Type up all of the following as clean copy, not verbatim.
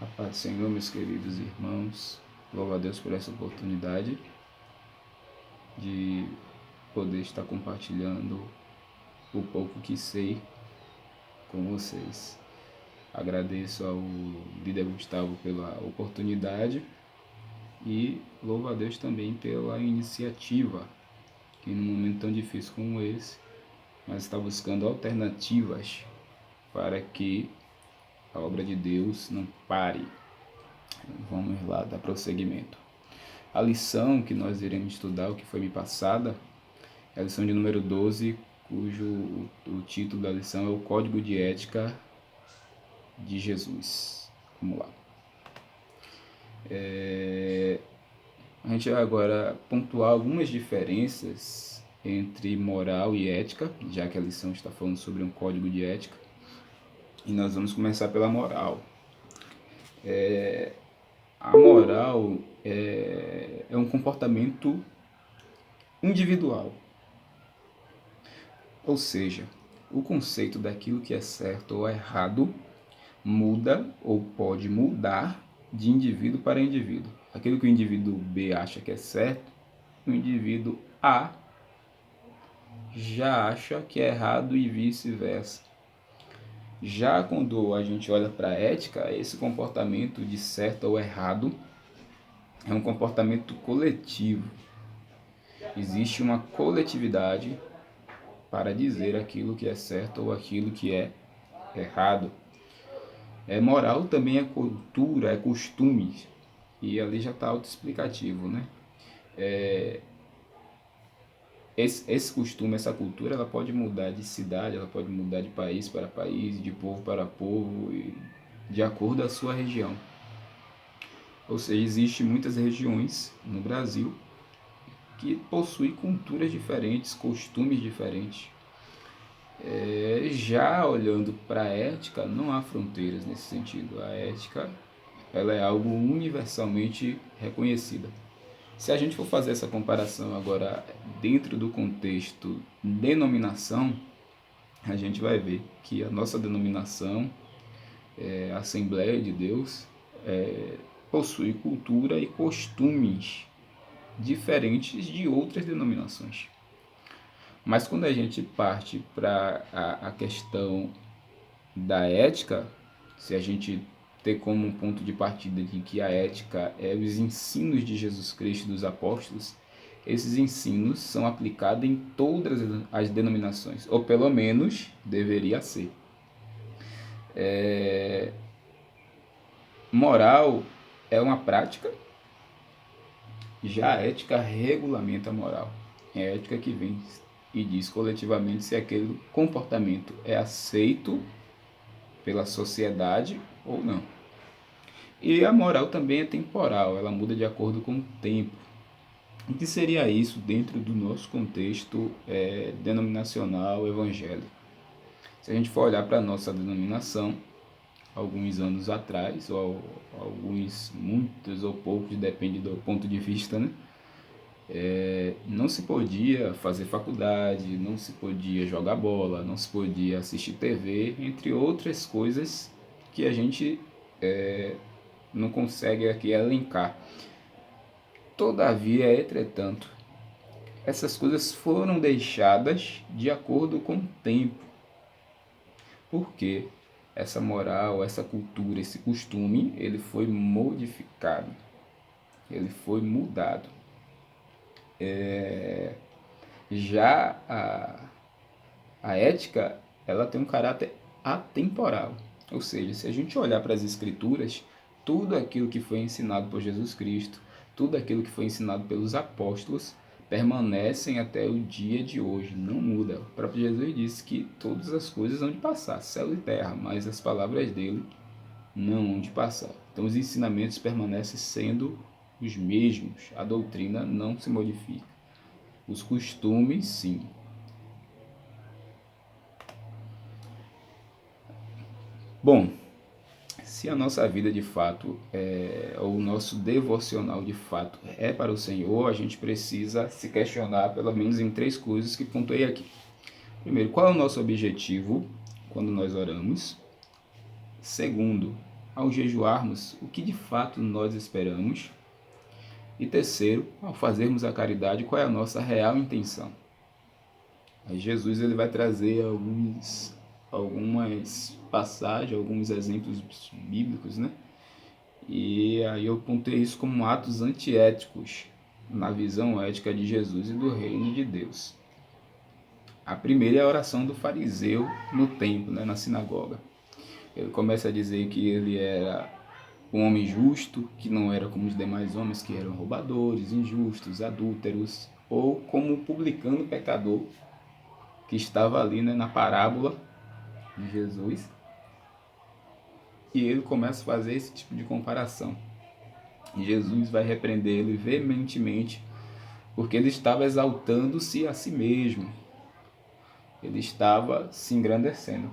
A paz do Senhor, meus queridos irmãos. Louvo a Deus por essa oportunidade de poder estar compartilhando o pouco que sei com vocês. Agradeço ao líder Gustavo pela oportunidade e louvo a Deus também pela iniciativa, que num momento tão difícil como esse, nós está buscando alternativas para que a obra de Deus não pare. Vamos lá, dar prosseguimento. A lição que nós iremos estudar, o que foi me passada, é a lição de número 12, cujo o título da lição é o Código de Ética de Jesus. Vamos lá. A gente vai agora pontuar algumas diferenças entre moral e ética, já que a lição está falando sobre um código de ética. E nós vamos começar pela moral. A moral é um comportamento individual. Ou seja, o conceito daquilo que é certo ou errado muda ou pode mudar de indivíduo para indivíduo. Aquilo que o indivíduo B acha que é certo, o indivíduo A já acha que é errado e vice-versa. Já quando a gente olha para a ética, esse comportamento de certo ou errado é um comportamento coletivo. Existe uma coletividade para dizer aquilo que é certo ou aquilo que é errado. Moral também é cultura, é costume, e ali já está autoexplicativo, né? Esse costume, essa cultura, ela pode mudar de cidade, ela pode mudar de país para país, de povo para povo, e de acordo com a sua região. Ou seja, existem muitas regiões no Brasil que possuem culturas diferentes, costumes diferentes. Já olhando para a ética, não há fronteiras nesse sentido. A ética, ela é algo universalmente reconhecida. Se a gente for fazer essa comparação agora dentro do contexto denominação, a gente vai ver que a nossa denominação, a Assembleia de Deus, possui cultura e costumes diferentes de outras denominações. Mas quando a gente parte para a questão da ética, se a gente ter como um ponto de partida de que a ética é os ensinos de Jesus Cristo dos apóstolos, esses ensinos são aplicados em todas as denominações, ou pelo menos deveria ser. Moral é uma prática, já a ética regulamenta a moral. É a ética que vem e diz coletivamente se aquele comportamento é aceito pela sociedade ou não. E a moral também é temporal, ela muda de acordo com o tempo. O que seria isso dentro do nosso contexto denominacional evangélico? Se a gente for olhar para a nossa denominação, alguns anos atrás, ou muitos ou poucos, depende do ponto de vista, né? Não se podia fazer faculdade, não se podia jogar bola, não se podia assistir TV, entre outras coisas que a gente não consegue aqui elencar. Todavia, entretanto, essas coisas foram deixadas de acordo com o tempo. Porque essa moral, essa cultura, esse costume, ele foi modificado, ele foi mudado. Já a ética, ela tem um caráter atemporal. Ou seja, se a gente olhar para as escrituras, tudo aquilo que foi ensinado por Jesus Cristo, tudo aquilo que foi ensinado pelos apóstolos, permanecem até o dia de hoje, não muda. O próprio Jesus disse que todas as coisas vão de passar, céu e terra, mas as palavras dele não vão de passar. Então os ensinamentos permanecem sendo os mesmos, a doutrina não se modifica. Os costumes, sim. Bom, se a nossa vida de fato, ou o nosso devocional de fato é para o Senhor, a gente precisa se questionar pelo menos em 3 coisas que pontuei aqui. Primeiro, qual é o nosso objetivo quando nós oramos? Segundo, ao jejuarmos, o que de fato nós esperamos? E terceiro, ao fazermos a caridade, qual é a nossa real intenção? Aí Jesus ele vai trazer algumas passagens, alguns exemplos bíblicos, né? E aí eu apontei isso como atos antiéticos na visão ética de Jesus e do reino de Deus. A primeira é a oração do fariseu no templo, né, na sinagoga. Ele começa a dizer que ele era um homem justo, que não era como os demais homens que eram roubadores, injustos, adúlteros, ou como o publicano pecador que estava ali, né, na parábola de Jesus. E ele começa a fazer esse tipo de comparação. E Jesus vai repreender ele veementemente, porque ele estava exaltando-se a si mesmo. Ele estava se engrandecendo.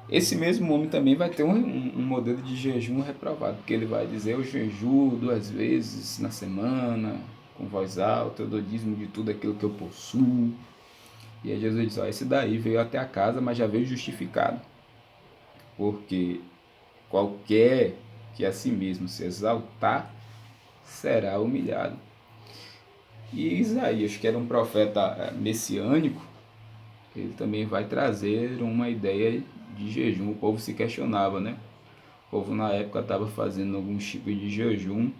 Esse mesmo homem também vai ter um modelo de jejum reprovado, porque ele vai dizer: eu jejuo 2 vezes na semana, com voz alta, eu dou dízimo de tudo aquilo que eu possuo. E aí Jesus diz: ó, esse daí veio até a casa, mas já veio justificado, porque qualquer que a si mesmo se exaltar será humilhado. E Isaías, que era um profeta messiânico, ele também vai trazer uma ideia de jejum. O povo se questionava, né? O povo na época estava fazendo algum tipo de jejum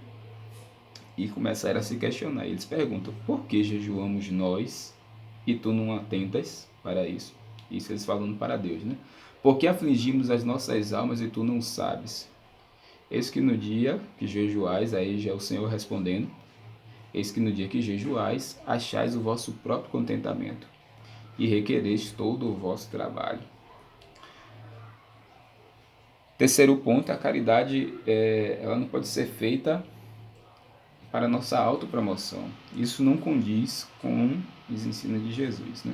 e começaram a se questionar. Eles perguntam: por que jejuamos nós e tu não atentas para isso? Isso eles falando para Deus, né? Por que afligimos as nossas almas e tu não sabes? Eis que no dia que jejuais, aí já é o Senhor respondendo, eis que no dia que jejuais, achais o vosso próprio contentamento e requereis todo o vosso trabalho. Terceiro ponto, a caridade ela não pode ser feita para nossa autopromoção. Isso não condiz com os ensinos de Jesus, né?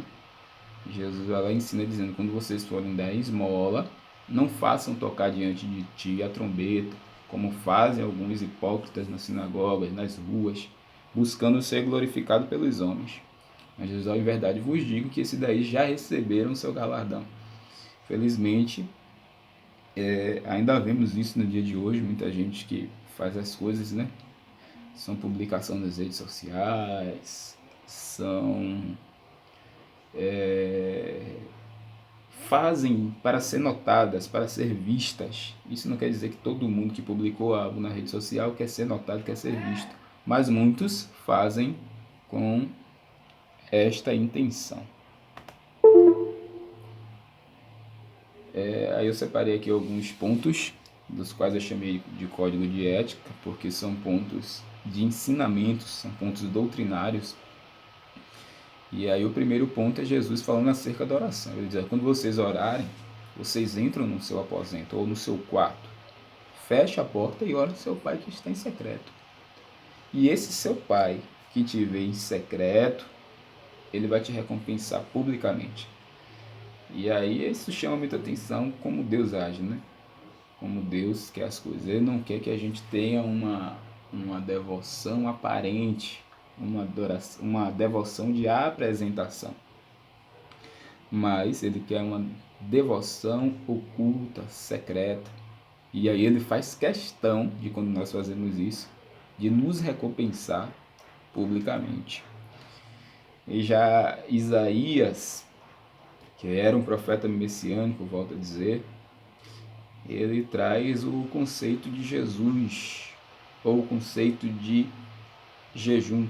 Jesus ela ensina dizendo: quando vocês forem dar esmola, não façam tocar diante de ti a trombeta, como fazem alguns hipócritas nas sinagogas, nas ruas, buscando ser glorificado pelos homens. Mas Jesus, em verdade, vos digo que esse daí já receberam o seu galardão. Felizmente, ainda vemos isso no dia de hoje, muita gente que faz as coisas, né? São publicação nas redes sociais, fazem para ser notadas, para ser vistas. Isso não quer dizer que todo mundo que publicou algo na rede social quer ser notado, quer ser visto. Mas muitos fazem com esta intenção. Aí eu separei aqui alguns pontos, dos quais eu chamei de código de ética, porque são pontos de ensinamentos, são pontos doutrinários. E aí o primeiro ponto é Jesus falando acerca da oração. Ele diz: quando vocês orarem, vocês entram no seu aposento ou no seu quarto, fecha a porta e ora ao seu pai que está em secreto. E esse seu pai que te vê em secreto, ele vai te recompensar publicamente. E aí isso chama muita atenção, como Deus age, né? Como Deus quer as coisas. Ele não quer que a gente tenha uma devoção aparente, uma devoção de apresentação. Mas ele quer uma devoção oculta, secreta. E aí ele faz questão de, quando nós fazemos isso, de nos recompensar publicamente. E já Isaías, que era um profeta messiânico, volto a dizer, ele traz o conceito de Jesus, ou o conceito de jejum,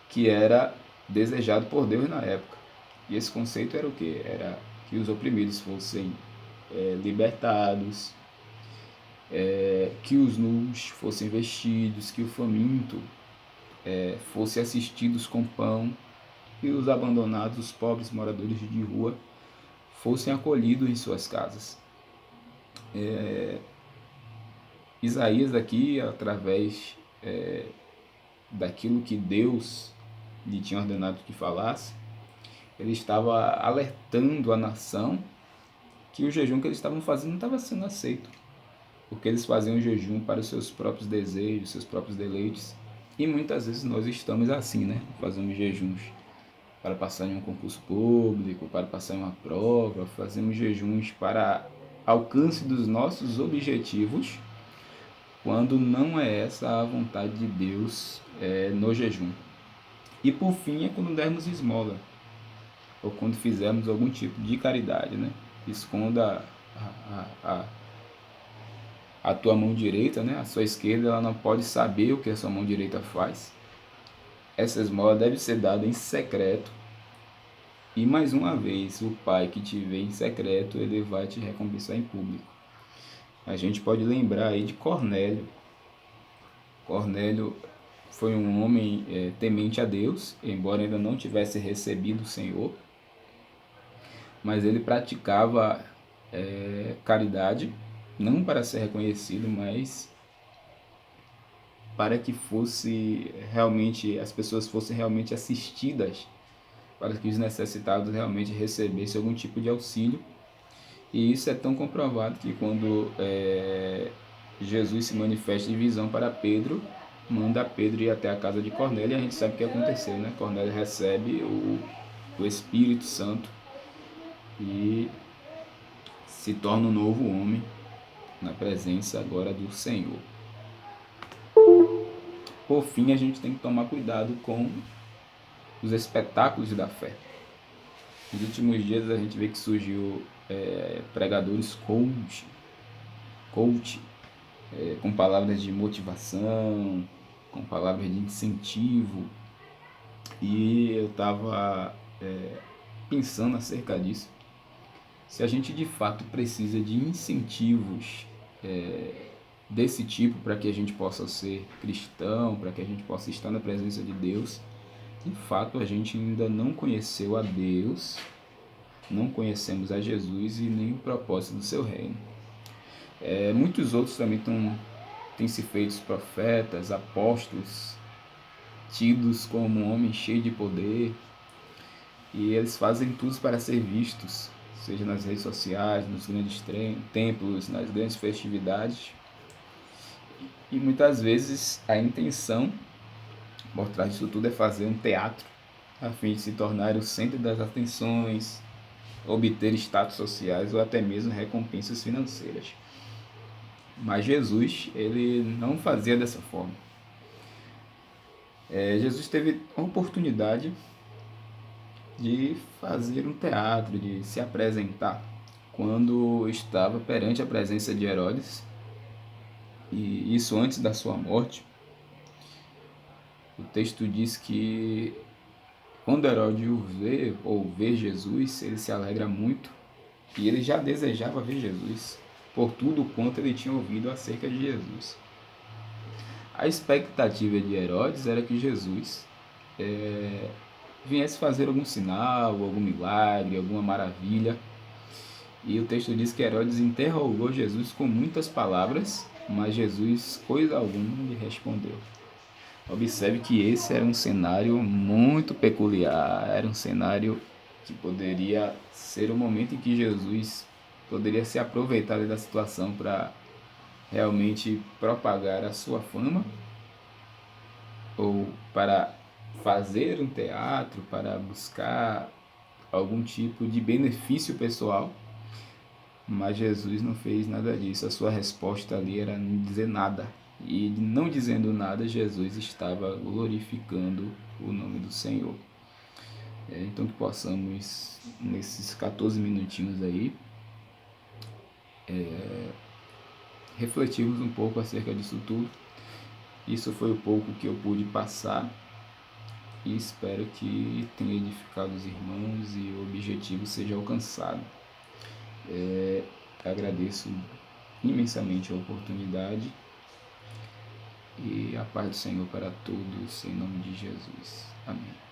que era desejado por Deus na época. E esse conceito era o quê? Era que os oprimidos fossem libertados, que os nus fossem vestidos, que o faminto fosse assistidos com pão, e os abandonados, os pobres moradores de rua, fossem acolhidos em suas casas. Isaías aqui, através daquilo que Deus lhe tinha ordenado que falasse, ele estava alertando a nação que o jejum que eles estavam fazendo não estava sendo aceito, porque eles faziam o jejum para os seus próprios desejos, seus próprios deleites, e muitas vezes nós estamos assim, né? Fazemos jejuns para passar em um concurso público, para passar em uma prova, fazemos jejuns para alcance dos nossos objetivos quando não é essa a vontade de Deus no jejum. E por fim é quando dermos esmola, ou quando fizermos algum tipo de caridade, né? Esconda a tua mão direita, né? A sua esquerda ela não pode saber o que a sua mão direita faz. Essa esmola deve ser dada em secreto. E mais uma vez, o Pai que te vê em secreto, ele vai te recompensar em público. A gente pode lembrar aí de Cornélio. Cornélio foi um homem temente a Deus, embora ainda não tivesse recebido o Senhor, mas ele praticava caridade, não para ser reconhecido, mas para que fosse realmente, as pessoas fossem realmente assistidas, para que os necessitados realmente recebessem algum tipo de auxílio. E isso é tão comprovado que quando Jesus se manifesta em visão para Pedro, manda Pedro ir até a casa de Cornélio, e a gente sabe o que aconteceu, né? Cornélio recebe o Espírito Santo e se torna um novo homem na presença agora do Senhor. Por fim, a gente tem que tomar cuidado com os espetáculos da fé. Nos últimos dias a gente vê que surgiu pregadores coach com palavras de motivação, com palavras de incentivo. E eu estava pensando acerca disso. Se a gente de fato precisa de incentivos desse tipo para que a gente possa ser cristão, para que a gente possa estar na presença de Deus, de fato a gente ainda não conheceu a Deus, não conhecemos a Jesus e nem o propósito do seu reino. Muitos outros também têm se feito profetas, apóstolos, tidos como um homem cheio de poder, e eles fazem tudo para ser vistos, seja nas redes sociais, nos grandes templos, nas grandes festividades. E muitas vezes a intenção por trás disso tudo é fazer um teatro a fim de se tornar o centro das atenções, obter status sociais ou até mesmo recompensas financeiras. Mas Jesus, ele não fazia dessa forma. Jesus teve a oportunidade de fazer um teatro, de se apresentar, quando estava perante a presença de Herodes, e isso antes da sua morte. O texto diz que quando Herodes vê Jesus, ele se alegra muito, e ele já desejava ver Jesus, por tudo quanto ele tinha ouvido acerca de Jesus. A expectativa de Herodes era que Jesus viesse fazer algum sinal, algum milagre, alguma maravilha. E o texto diz que Herodes interrogou Jesus com muitas palavras, mas Jesus coisa alguma lhe respondeu. Observe que esse era um cenário muito peculiar, era um cenário que poderia ser o momento em que Jesus poderia se aproveitar da situação para realmente propagar a sua fama, ou para fazer um teatro, para buscar algum tipo de benefício pessoal. Mas Jesus não fez nada disso. A sua resposta ali era não dizer nada. E não dizendo nada, Jesus estava glorificando o nome do Senhor. Então que possamos, nesses 14 minutinhos aí, refletirmos um pouco acerca disso tudo. Isso foi o pouco que eu pude passar e espero que tenha edificado os irmãos e o objetivo seja alcançado. Agradeço imensamente a oportunidade e a paz do Senhor para todos, em nome de Jesus. Amém.